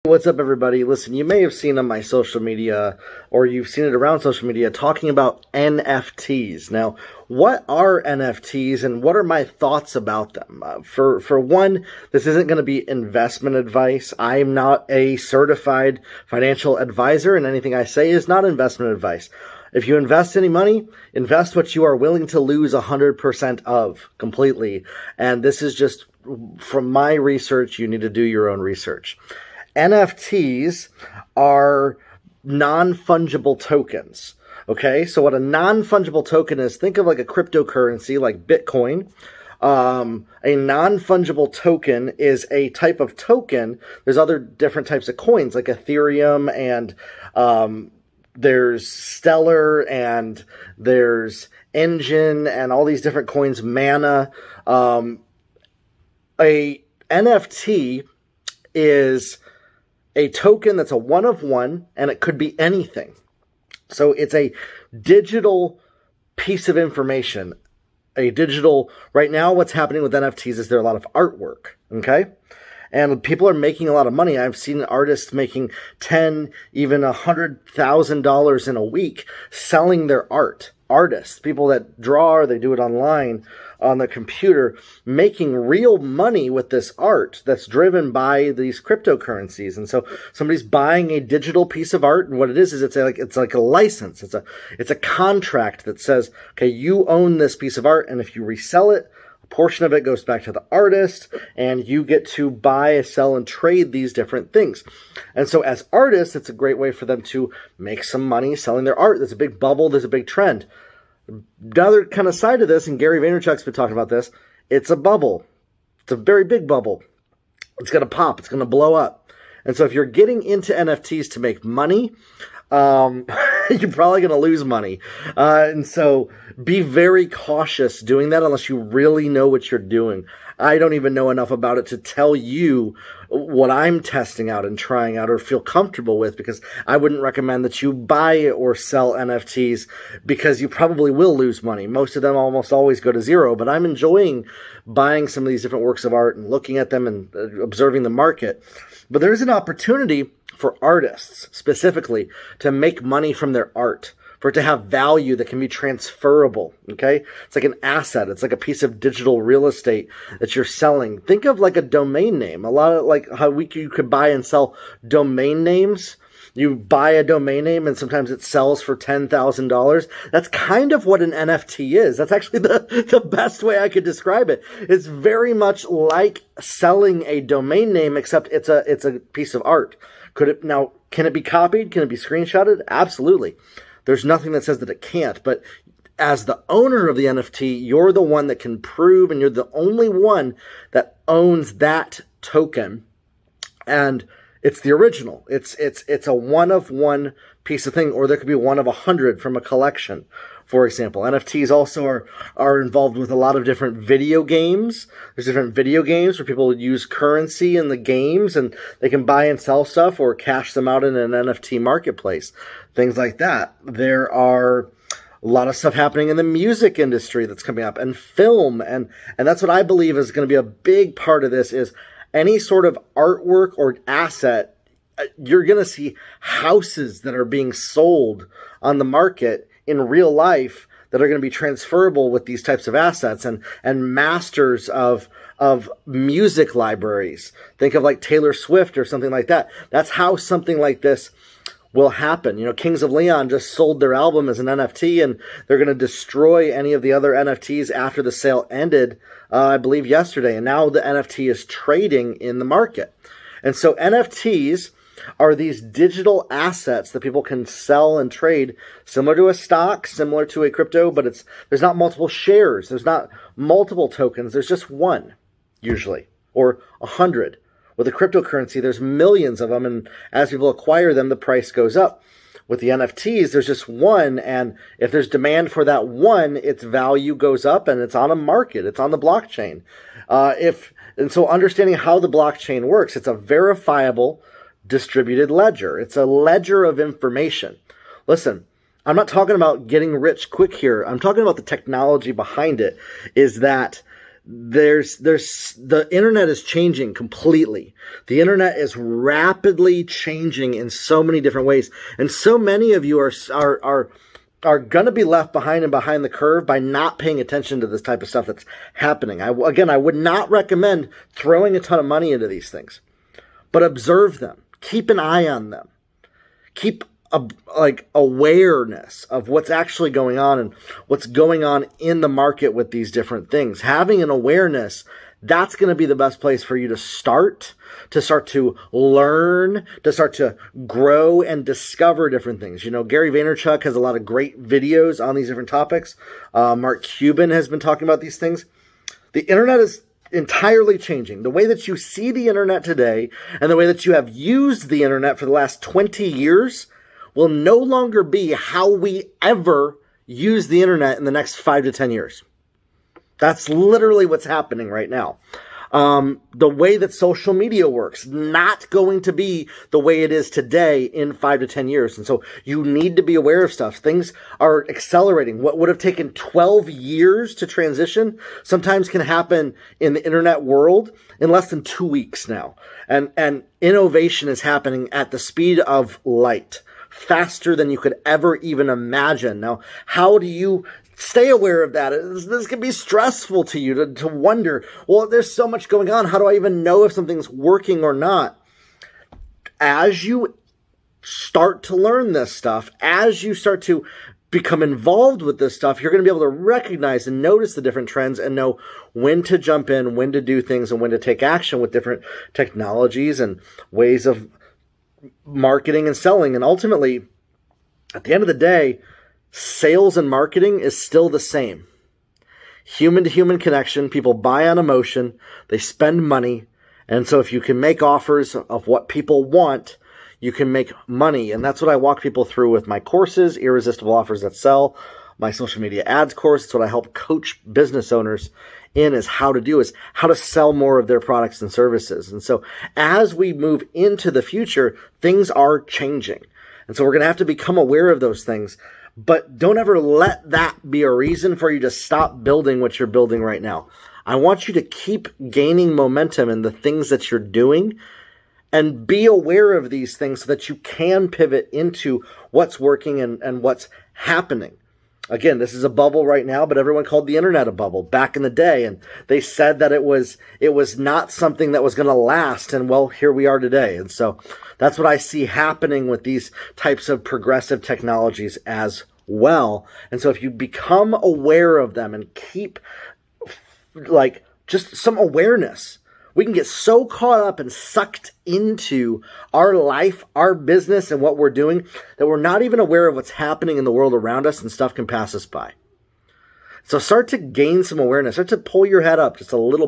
What's up, everybody? Listen, you may have seen on my social media, or you've seen it around social media, talking about NFTs. Now, what are NFTs and what are my thoughts about them? For one, this isn't going to be investment advice. I'm not a certified financial advisor, and anything I say is not investment advice. If you invest any money, invest what you are willing to lose 100% of completely. And this is just from my research. You need to do your own research. NFTs are non-fungible tokens. Okay, so what a non-fungible token is, think of like a cryptocurrency like Bitcoin. A non-fungible token is a type of token. There's other different types of coins like Ethereum, and there's Stellar, and there's Engine, and all these different coins, Mana. A NFT is a token that's a one of one, and it could be anything. So it's a digital piece of information. Right now what's happening with NFTs is there are a lot of artwork, okay? And people are making a lot of money. I've seen artists making $10,000, even $100,000 in a week selling their art. Artists, people that draw, or they do it online on the computer, making real money with this art that's driven by these cryptocurrencies. And so somebody's buying a digital piece of art, and what it is it's like a license. It's a contract that says, okay, you own this piece of art, and if you resell it, portion of it goes back to the artist, and you get to buy, sell, and trade these different things. And so as artists, it's a great way for them to make some money selling their art. There's a big bubble. There's a big trend. Another kind of side of this, and Gary Vaynerchuk's been talking about this, it's a bubble. It's a very big bubble. It's going to pop. It's going to blow up. And so if you're getting into NFTs to make money, you're probably going to lose money. And so be very cautious doing that unless you really know what you're doing. I don't even know enough about it to tell you what I'm testing out and trying out or feel comfortable with, because I wouldn't recommend that you buy or sell NFTs, because you probably will lose money. Most of them almost always go to zero, but I'm enjoying buying some of these different works of art and looking at them and observing the market. But there's an opportunity for artists specifically to make money from their art, for it to have value that can be transferable, okay? It's like an asset. It's like a piece of digital real estate that you're selling. Think of like a domain name. A lot of like how you could buy and sell domain names. You buy a domain name and sometimes it sells for $10,000. That's kind of what an NFT is. That's actually the best way I could describe it. It's very much like selling a domain name, except it's a piece of art. Can it be copied? Can it be screenshotted? Absolutely. There's nothing that says that it can't, but as the owner of the NFT, you're the one that can prove, and you're the only one that owns that token. And it's the original. It's a one of one piece of thing, or there could be one of 100 from a collection, for example. NFTs also are involved with a lot of different video games. There's different video games where people use currency in the games, and they can buy and sell stuff or cash them out in an NFT marketplace. Things like that. There are a lot of stuff happening in the music industry that's coming up, and film, and that's what I believe is going to be a big part of this, is any sort of artwork or asset. You're going to see houses that are being sold on the market in real life that are going to be transferable with these types of assets, and masters of music libraries. Think of like Taylor Swift or something like that. That's how something like this will happen. You know, Kings of Leon just sold their album as an NFT, and they're going to destroy any of the other NFTs after the sale ended, I believe yesterday. And now the NFT is trading in the market. And so NFTs are these digital assets that people can sell and trade, similar to a stock, similar to a crypto, but there's not multiple shares. There's not multiple tokens. There's just one, usually, or 100. With a cryptocurrency, there's millions of them, and as people acquire them, the price goes up. With the NFTs, there's just one, and if there's demand for that one, its value goes up, and it's on a market. It's on the blockchain. And so understanding how the blockchain works, it's a verifiable distributed ledger. It's a ledger of information. Listen, I'm not talking about getting rich quick here. I'm talking about the technology behind it, is that the internet is changing completely. The internet is rapidly changing in so many different ways. And so many of you are going to be left behind and behind the curve by not paying attention to this type of stuff that's happening. I would not recommend throwing a ton of money into these things, but observe them. Keep an eye on them. Keep awareness of what's actually going on and what's going on in the market with these different things. Having an awareness, that's going to be the best place for you to start to learn, to start to grow and discover different things. You know, Gary Vaynerchuk has a lot of great videos on these different topics. Mark Cuban has been talking about these things. The internet is entirely changing. The way that you see the internet today and the way that you have used the internet for the last 20 years will no longer be how we ever use the internet in the next 5 to 10 years. That's literally what's happening right now. The way that social media works, not going to be the way it is today in 5 to 10 years. And so you need to be aware of stuff. Things are accelerating. What would have taken 12 years to transition sometimes can happen in the internet world in less than 2 weeks now. And innovation is happening at the speed of light, faster than you could ever even imagine. Now, how do you stay aware of that? This can be stressful to you to wonder, well, there's so much going on. How do I even know if something's working or not? As you start to learn this stuff, as you start to become involved with this stuff, you're going to be able to recognize and notice the different trends and know when to jump in, when to do things, and when to take action with different technologies and ways of marketing and selling. And ultimately, at the end of the day, sales and marketing is still the same. Human to human connection. People buy on emotion. They spend money. And so if you can make offers of what people want, you can make money. And that's what I walk people through with my courses, Irresistible Offers That Sell, my social media ads course. It's what I help coach business owners in, is how to sell more of their products and services. And so as we move into the future, things are changing. And so we're going to have to become aware of those things. But don't ever let that be a reason for you to stop building what you're building right now. I want you to keep gaining momentum in the things that you're doing and be aware of these things so that you can pivot into what's working and what's happening. Again, this is a bubble right now, but everyone called the internet a bubble back in the day. And they said that it was not something that was going to last. And well, here we are today. And so that's what I see happening with these types of progressive technologies as well. And so if you become aware of them and keep just some awareness, we can get so caught up and sucked into our life, our business, and what we're doing that we're not even aware of what's happening in the world around us, and stuff can pass us by. So start to gain some awareness. Start to pull your head up just a little bit.